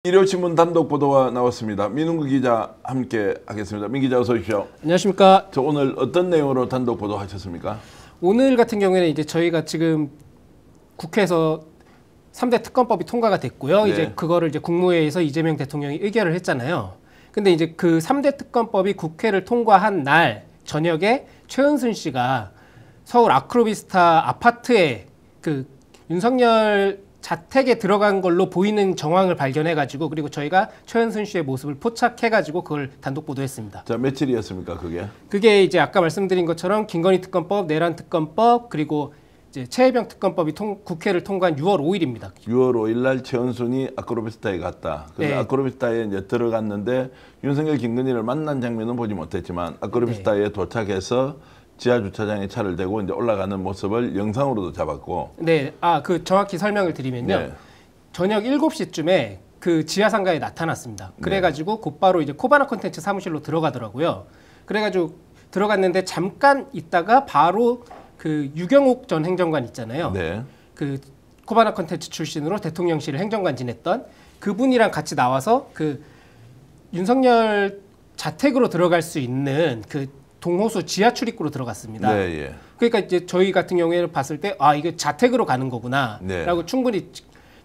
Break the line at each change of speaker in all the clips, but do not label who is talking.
일요신문 단독 보도가 나왔습니다. 민웅구 기자 함께 하겠습니다. 민 기자 어서 오십시오.
안녕하십니까.
저 오늘 어떤 내용으로 단독 보도하셨습니까?
오늘 같은 경우에는 이제 저희가 지금 국회에서 3대 특검법이 통과가 됐고요.
네.
이제 그거를 이제 국무회의에서 이재명 대통령이 의결을 했잖아요. 근데 이제 그 3대 특검법이 국회를 통과한 날 저녁에 최은순 씨가 서울 아크로비스타 아파트에 그 윤석열 자택에 들어간 걸로 보이는 정황을 발견해가지고 그리고 저희가 최은순 씨의 모습을 포착해가지고 그걸 단독 보도했습니다.
자, 며칠이었습니까, 그게?
그게 이제 아까 말씀드린 것처럼 김건희 특검법, 내란 특검법 그리고 이제 최혜병 특검법이 국회를 통과한 6월 5일입니다.
6월 5일 날 최은순이 아크로비스타에 갔다. 그래서
네.
아크로비스타에 이제 들어갔는데 윤석열, 김건희를 만난 장면은 보지 못했지만 아크로비스타에
네.
도착해서 지하 주차장에 차를 대고 이제 올라가는 모습을 영상으로도 잡았고.
네, 그 정확히 설명을 드리면요.
네.
저녁 7시쯤에 그 지하 상가에 나타났습니다. 그래가지고 곧바로 이제 코바나 콘텐츠 사무실로 들어가더라고요. 그래가지고 들어갔는데 잠깐 있다가 바로 그 유경욱 전 행정관 있잖아요.
네.
그 코바나 콘텐츠 출신으로 대통령실 행정관 지냈던 그분이랑 같이 나와서 그 윤석열 자택으로 들어갈 수 있는 그 동호수 지하 출입구로 들어갔습니다.
네, 예.
그러니까 이제 저희 같은 경우에는 봤을 때 이게 자택으로 가는 거구나라고
네.
충분히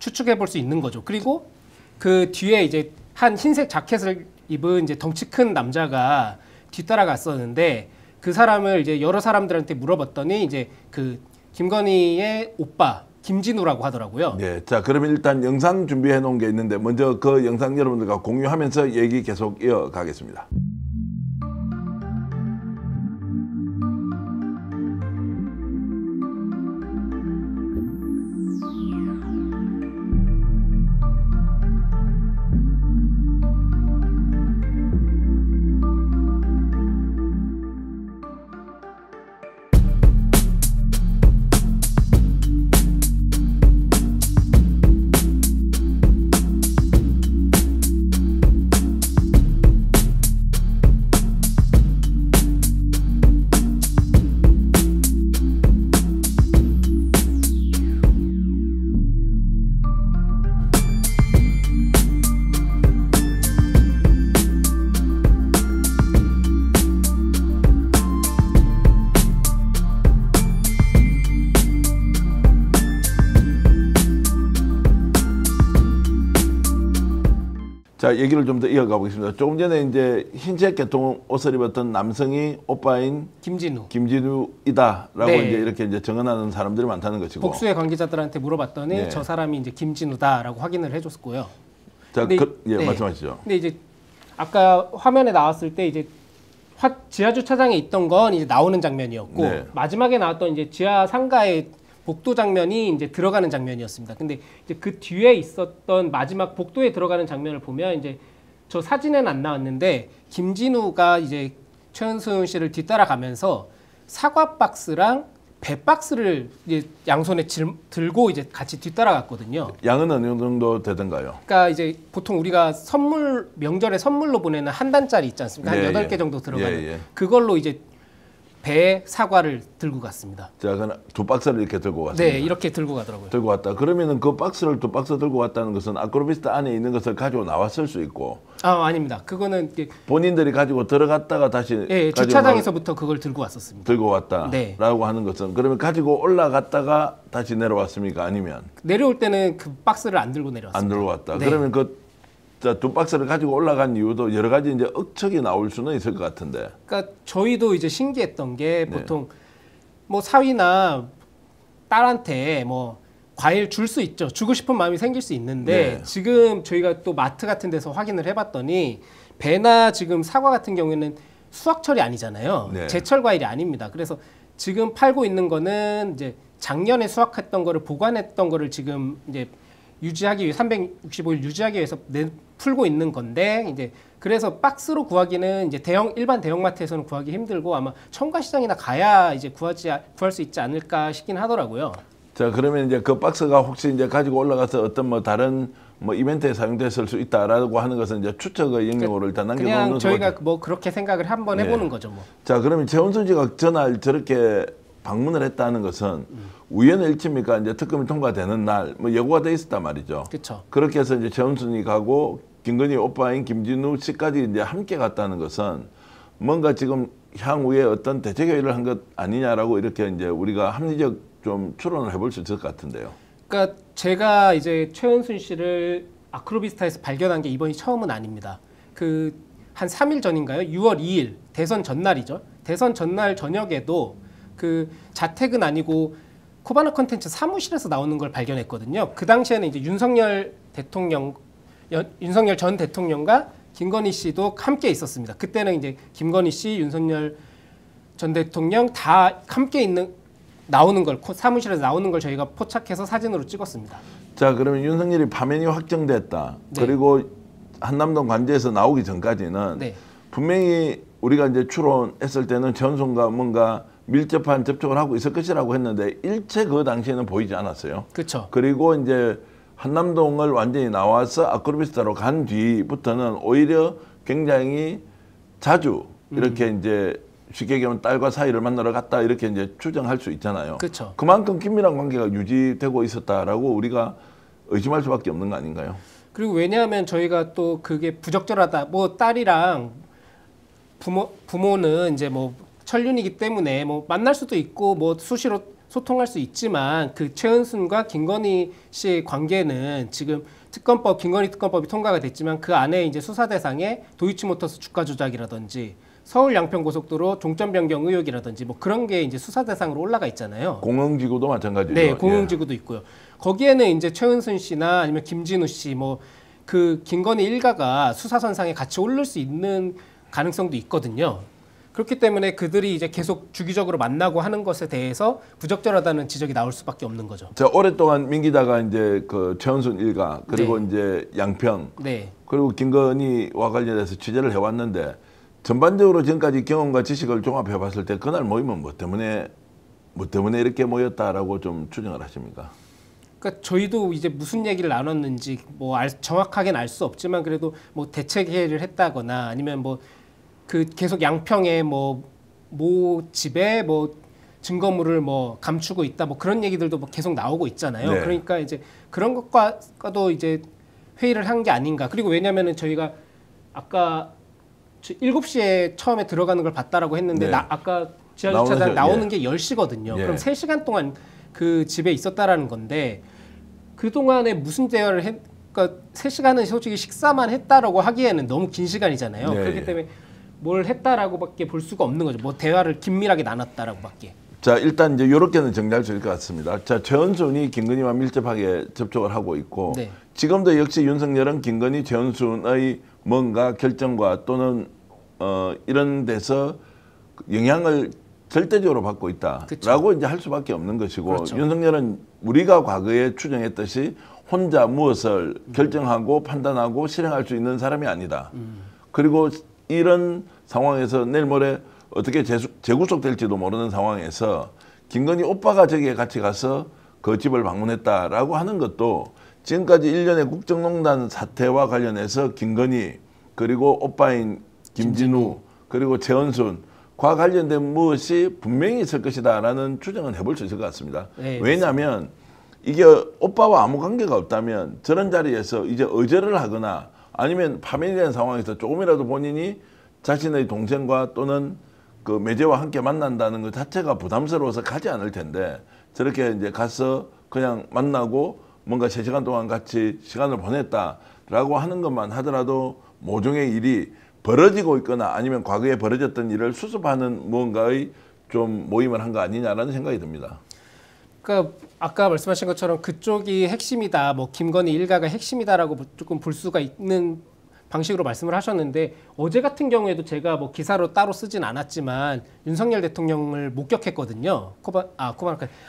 추측해 볼 수 있는 거죠. 그리고 그 뒤에 이제 한 흰색 자켓을 입은 이제 덩치 큰 남자가 뒤따라갔었는데 그 사람을 이제 여러 사람들한테 물어봤더니 이제 그 김건희의 오빠 김진우라고 하더라고요.
네. 자, 그러면 일단 영상 준비해 놓은 게 있는데 먼저 그 영상 여러분들과 공유하면서 얘기 계속 이어가겠습니다. 자, 얘기를 좀 더 이어가 보겠습니다. 조금 전에 이제 흰색 계통 옷을 입었던 남성이 오빠인 김진우이다라고
네.
이제 이렇게 이제 증언하는 사람들이 많다는 것이고.
복수의 관계자들한테 물어봤더니
네.
저 사람이 이제 김진우다라고 확인을 해줬고요.
자,
근데
예, 말씀하시죠.
근데 이제 아까 화면에 나왔을 때 이제 지하 주차장에 있던 건 이제 나오는 장면이었고
네.
마지막에 나왔던 이제 지하 상가의 복도 장면이 이제 들어가는 장면이었습니다. 근데 이제 그 뒤에 있었던 마지막 복도에 들어가는 장면을 보면 이제 저 사진에는 안 나왔는데 김진우가 이제 최은순 씨를 뒤따라가면서 사과 박스랑 배 박스를 이제 양손에 들고 이제 같이 뒤따라갔거든요.
양은 어느 정도 되던가요?
그러니까 이제 보통 우리가 명절에 선물로 보내는 한 단짜리 있지 않습니까?
네,
한 8개
예.
정도 들어가는
예, 예.
그걸로 이제 배 사과를 들고 갔습니다.
자, 그럼 두 박스를 이렇게 들고 왔습니다.
네, 이렇게 들고 가더라고요.
들고 왔다. 그러면은 그 박스를 두 박스 들고 왔다는 것은 아크로비스타 안에 있는 것을 가지고 나왔을 수 있고.
아닙니다. 그거는 이제
본인들이 가지고 들어갔다가 다시
예,
가지고
주차장에서부터 그걸 들고 왔었습니다.
들고 왔다라고
네.
하는 것은 그러면 가지고 올라갔다가 다시 내려왔습니까? 아니면
내려올 때는 그 박스를 안 들고 내려왔습니다.
안 들고 왔다.
네.
그러면 두 박스를 가지고 올라간 이유도 여러 가지 이제 억척이 나올 수는 있을 것 같은데.
그러니까 저희도 이제 신기했던 게
네.
보통 뭐 사위나 딸한테 뭐 과일 줄 수 있죠. 주고 싶은 마음이 생길 수 있는데
네.
지금 저희가 또 마트 같은 데서 확인을 해봤더니 배나 지금 사과 같은 경우에는 수확철이 아니잖아요.
네.
제철 과일이 아닙니다. 그래서 지금 팔고 있는 거는 이제 작년에 수확했던 거를 보관했던 거를 지금 이제 유지하기 위해 365일 유지하기 위해서 풀고 있는 건데 이제 그래서 박스로 구하기는 이제 일반 대형마트에서는 구하기 힘들고 아마 청가시장이나 가야 이제 구할 수 있지 않을까 싶긴 하더라고요.
자, 그러면 이제 그 박스가 혹시 이제 가지고 올라가서 어떤 뭐 다른 뭐 이벤트에 사용됐을 수 있다라고 하는 것은 이제 추측의 영역으로 일단 남겨놓는
그냥 저희가 뭐 그렇게 생각을 한번 해보는 거죠, 뭐.
자, 그러면 최은순 씨가 전날 저렇게 방문을 했다는 것은 우연의 일치입니까? 이제 특검이 통과되는 날 뭐 예고가 돼 있었단 말이죠.
그렇죠.
그렇게 해서 이제 최은순이 가고 김건희 오빠인 김진우 씨까지 이제 함께 갔다는 것은 뭔가 지금 향후에 어떤 대책 회의를 한 것 아니냐라고 이렇게 이제 우리가 합리적 좀 추론을 해볼 수 있을 것 같은데요.
그러니까 제가 이제 최은순 씨를 아크로비스타에서 발견한 게 이번이 처음은 아닙니다. 그 한 3일 전인가요? 6월 2일 대선 전날이죠. 대선 전날 저녁에도 그 자택은 아니고 코바나 컨텐츠 사무실에서 나오는 걸 발견했거든요. 그 당시에는 이제 윤석열 전 대통령과 김건희 씨도 함께 있었습니다. 그때는 이제 김건희 씨, 윤석열 전 대통령 다 함께 나오는 걸 사무실에서 나오는 걸 저희가 포착해서 사진으로 찍었습니다.
자, 그러면 윤석열이 파면이 확정됐다.
네.
그리고 한남동 관제에서 나오기 전까지는
네.
분명히 우리가 이제 추론했을 때는 최은순과 뭔가 밀접한 접촉을 하고 있을 것이라고 했는데 일체 그 당시에는 보이지 않았어요.
그렇죠.
그리고 이제 한남동을 완전히 나와서 아크로비스타로 간 뒤부터는 오히려 굉장히 자주 이렇게 이제 쉽게 얘기하면 딸과 사이를 만나러 갔다 이렇게 이제 추정할 수 있잖아요.
그렇죠.
그만큼 긴밀한 관계가 유지되고 있었다라고 우리가 의심할 수밖에 없는 거 아닌가요?
그리고 왜냐하면 저희가 또 그게 부적절하다. 뭐 딸이랑 부모는 이제 뭐 천륜이기 때문에 뭐 만날 수도 있고 뭐 수시로 소통할 수 있지만 그 최은순과 김건희 씨의 관계는 지금 김건희 특검법이 통과가 됐지만 그 안에 이제 수사 대상에 도이치모터스 주가 조작이라든지 서울 양평고속도로 종점 변경 의혹이라든지 뭐 그런 게 이제 수사 대상으로 올라가 있잖아요.
공흥지구도 마찬가지죠.
네, 공흥지구도 있고요. 거기에는 이제 최은순 씨나 아니면 김진우 씨 뭐 그 김건희 일가가 수사선상에 같이 오를 수 있는 가능성도 있거든요. 그렇기 때문에 그들이 이제 계속 주기적으로 만나고 하는 것에 대해서 부적절하다는 지적이 나올 수밖에 없는 거죠.
자, 오랫동안 민 기자가 이제 그 최은순 일가 그리고
네.
이제 양평
네.
그리고 김건희와 관련해서 취재를 해왔는데 전반적으로 지금까지 경험과 지식을 종합해 봤을 때 그날 모임은 뭐 때문에 이렇게 모였다라고 좀 추정을 하십니까?
그러니까 저희도 이제 무슨 얘기를 나눴는지 뭐 정확하게는 알 수 없지만 그래도 뭐 대책 회의를 했다거나 아니면 뭐 그 계속 양평에 뭐 집에 뭐 증거물을 뭐 감추고 있다 뭐 그런 얘기들도 뭐 계속 나오고 있잖아요.
네.
그러니까 이제 그런 것과도 이제 회의를 한 게 아닌가. 그리고 왜냐면은 저희가 아까 7시에 처음에 들어가는 걸 봤다라고 했는데
네.
아까 지하주차장 나오는 게 10시거든요.
예.
그럼 3시간 동안 그 집에 있었다라는 건데 그동안에 무슨 대화를 그러니까 3시간은 솔직히 식사만 했다라고 하기에는 너무 긴 시간이잖아요.
네.
그렇기 때문에 뭘 했다라고밖에 볼 수가 없는 거죠. 뭐 대화를 긴밀하게 나눴다라고밖에.
자, 일단 이제 이렇게는 정리할 수 있을 것 같습니다. 자, 최은순이 김건희와 밀접하게 접촉을 하고 있고
네.
지금도 역시 윤석열은 김건희, 최은순의 뭔가 결정과 또는 이런 데서 영향을 절대적으로 받고 있다라고
그쵸.
이제 할 수밖에 없는 것이고
그렇죠.
윤석열은 우리가 과거에 추정했듯이 혼자 무엇을 결정하고 판단하고 실행할 수 있는 사람이 아니다. 그리고 이런 상황에서 내일 모레 어떻게 재구속될지도 모르는 상황에서 김건희 오빠가 저기에 같이 가서 그 집을 방문했다라고 하는 것도 지금까지 일련의 국정농단 사태와 관련해서 김건희 그리고 오빠인 김진우 그리고 최은순과 관련된 무엇이 분명히 있을 것이다라는 추정은 해볼 수 있을 것 같습니다.
네,
왜냐하면 이게 오빠와 아무 관계가 없다면 저런 자리에서 이제 의절을 하거나 아니면 파면이 된 상황에서 조금이라도 본인이 자신의 동생과 또는 그 매제와 함께 만난다는 것 자체가 부담스러워서 가지 않을 텐데 저렇게 이제 가서 그냥 만나고 뭔가 3시간 동안 같이 시간을 보냈다라고 하는 것만 하더라도 모종의 일이 벌어지고 있거나 아니면 과거에 벌어졌던 일을 수습하는 무언가의 좀 모임을 한 거 아니냐라는 생각이 듭니다.
그러니까 아까 말씀하신 것처럼 그쪽이 핵심이다, 뭐 김건희 일가가 핵심이다라고 조금 볼 수가 있는 방식으로 말씀을 하셨는데 어제 같은 경우에도 제가 뭐 기사로 따로 쓰진 않았지만 윤석열 대통령을 목격했거든요.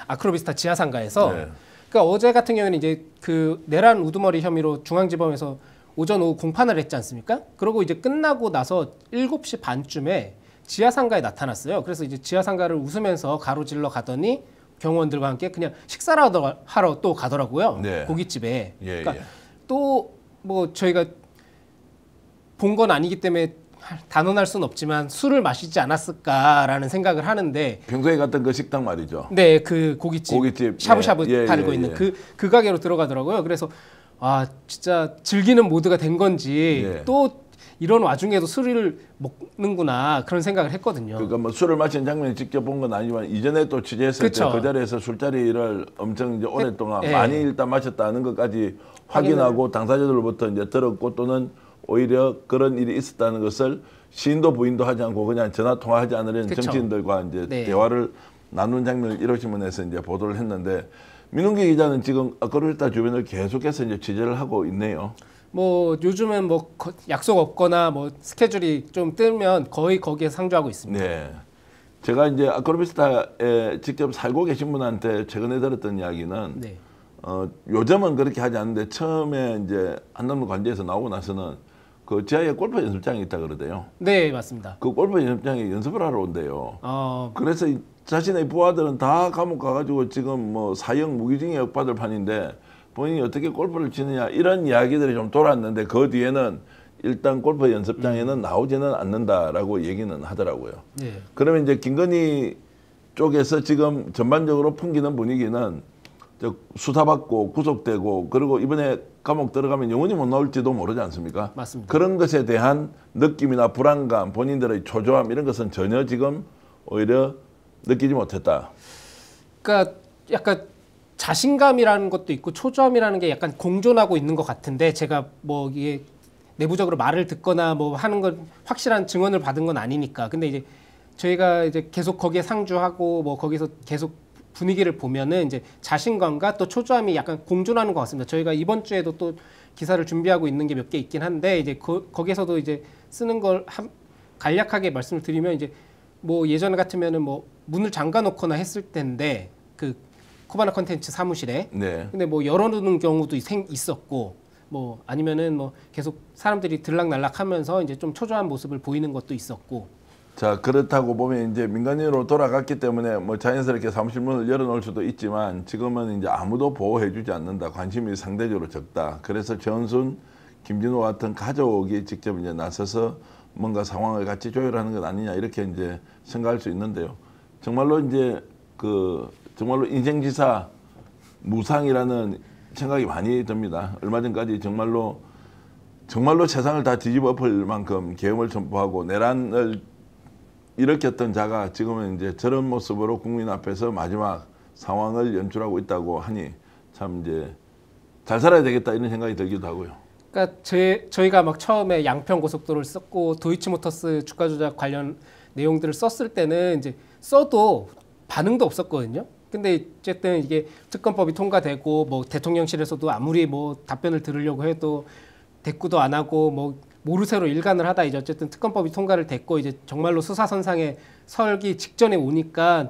아크로비스타 지하상가에서.
네.
그러니까 어제 같은 경우에는 이제 그 내란 우두머리 혐의로 중앙지검에서 오전 오후 공판을 했지 않습니까? 그러고 이제 끝나고 나서 7시 반쯤에 지하상가에 나타났어요. 그래서 이제 지하상가를 웃으면서 가로질러 가더니 경호원들과 함께 그냥 식사를 하러 또 가더라고요.
네.
고깃집에.
예,
그러니까
예.
또 뭐 저희가 본 건 아니기 때문에 단언할 수는 없지만 술을 마시지 않았을까라는 생각을 하는데
평소에 갔던 그 식당 말이죠.
네, 그 고깃집 샤브샤브
예,
팔고 있는 그 가게로 들어가더라고요. 그래서 아 진짜 즐기는 모드가 된 건지 또 이런 와중에도 술을 먹는구나 그런 생각을 했거든요.
그러니까 뭐 술을 마시는 장면을 직접 본 건 아니지만 이전에 또 취재했을 때 그 자리에서 술자리를 엄청 이제 오랫동안 많이 일단 마셨다는 것까지 확인하고 당사자들로부터 이제 들었고 또는 오히려 그런 일이 있었다는 것을 시인도 부인도 하지 않고 그냥 전화 통화하지 않으려는 정치인들과 이제 대화를 나누는 장면을 이러시면에서 이제 보도를 했는데 민웅기 기자는 지금 아크로비스타 주변을 계속해서 이제 취재를 하고 있네요.
뭐 요즘은 뭐 약속 없거나 뭐 스케줄이 좀 뜨면 거의 거기에 상주하고 있습니다.
네. 제가 이제 아크로비스타에 직접 살고 계신 분한테 최근에 들었던 이야기는 요즘은 그렇게 하지 않는데 처음에 이제 한남동 관제에서 나오고 나서는 그 지하에 골프 연습장이 있다 그러대요.
네, 맞습니다.
그 골프 연습장에 연습을 하러 온대요. 그래서 자신의 부하들은 다 감옥 가가지고 지금 뭐 사형 무기징역 받을 판인데 본인이 어떻게 골프를 치느냐 이런 이야기들이 좀 돌았는데 그 뒤에는 일단 골프 연습장에는 나오지는 않는다라고 얘기는 하더라고요. 그러면 이제 김건희 쪽에서 지금 전반적으로 풍기는 분위기는 수사받고 구속되고 그리고 이번에 감옥 들어가면 영원히 못 나올지도 모르지 않습니까?
맞습니다.
그런 것에 대한 느낌이나 불안감, 본인들의 초조함 이런 것은 전혀 지금 오히려 느끼지 못했다.
그러니까 약간 자신감이라는 것도 있고 초조함이라는 게 약간 공존하고 있는 것 같은데 제가 뭐 이게 내부적으로 말을 듣거나 뭐 하는 건 확실한 증언을 받은 건 아니니까. 근데 이제 저희가 이제 계속 거기에 상주하고 뭐 거기서 계속 분위기를 보면은 이제 자신감과 또 초조함이 약간 공존하는 것 같습니다. 저희가 이번 주에도 또 기사를 준비하고 있는 게 몇 개 있긴 한데 이제 거기에서도 이제 쓰는 걸 간략하게 말씀을 드리면 이제 뭐 예전 같으면은 뭐 문을 잠가 놓거나 했을 텐데 그 코바나 컨텐츠 사무실에 근데 뭐 열어두는 경우도 있었고 뭐 아니면은 뭐 계속 사람들이 들락날락하면서 이제 좀 초조한 모습을 보이는 것도 있었고.
자 그렇다고 보면 이제 민간인으로 돌아갔기 때문에 뭐 자연스럽게 사무실 문을 열어놓을 수도 있지만 지금은 이제 아무도 보호해주지 않는다. 관심이 상대적으로 적다. 그래서 전순, 김진호 같은 가족이 직접 이제 나서서 뭔가 상황을 같이 조율하는 것 아니냐 이렇게 이제 생각할 수 있는데요. 정말로 이제 그 정말로 인생지사 무상이라는 생각이 많이 듭니다. 얼마 전까지 정말로 세상을 다 뒤집어 엎을 만큼 계엄을 선포하고 내란을 일으켰던 자가 지금은 이제 저런 모습으로 국민 앞에서 마지막 상황을 연출하고 있다고 하니 참 이제 잘 살아야 되겠다 이런 생각이 들기도 하고요.
그러니까 저희가 막 처음에 양평 고속도로를 썼고 도이치모터스 주가 조작 관련 내용들을 썼을 때는 이제 써도 반응도 없었거든요. 근데 어쨌든 이게 특검법이 통과되고 뭐 대통령실에서도 아무리 뭐 답변을 들으려고 해도 대꾸도 안 하고 뭐 모르쇠로 일관을 하다 이제 어쨌든 특검법이 통과를 됐고 이제 정말로 수사선상에 설기 직전에 오니까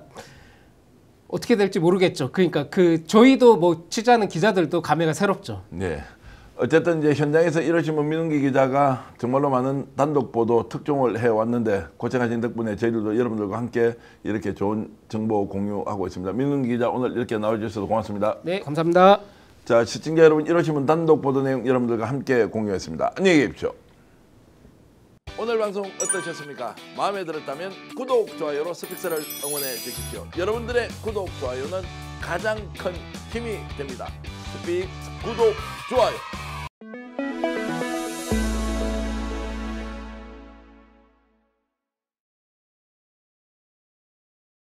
어떻게 될지 모르겠죠. 그러니까 저희도 뭐 취재하는 기자들도 감회가 새롭죠.
네. 어쨌든 이제 현장에서 이러시면 민웅기 기자가 정말로 많은 단독 보도 특종을 해왔는데 고생하신 덕분에 저희들도 여러분들과 함께 이렇게 좋은 정보 공유하고 있습니다. 민웅기 기자 오늘 이렇게 나와주셔서 고맙습니다.
네, 감사합니다.
자, 시청자 여러분 이러시면 단독 보도 내용 여러분들과 함께 공유했습니다. 안녕히 계십시오. 오늘 방송 어떠셨습니까? 마음에 들었다면 구독, 좋아요로 스픽스를 응원해 주십시오. 여러분들의 구독, 좋아요는 가장 큰 힘이 됩니다. 스픽스 구독, 좋아요.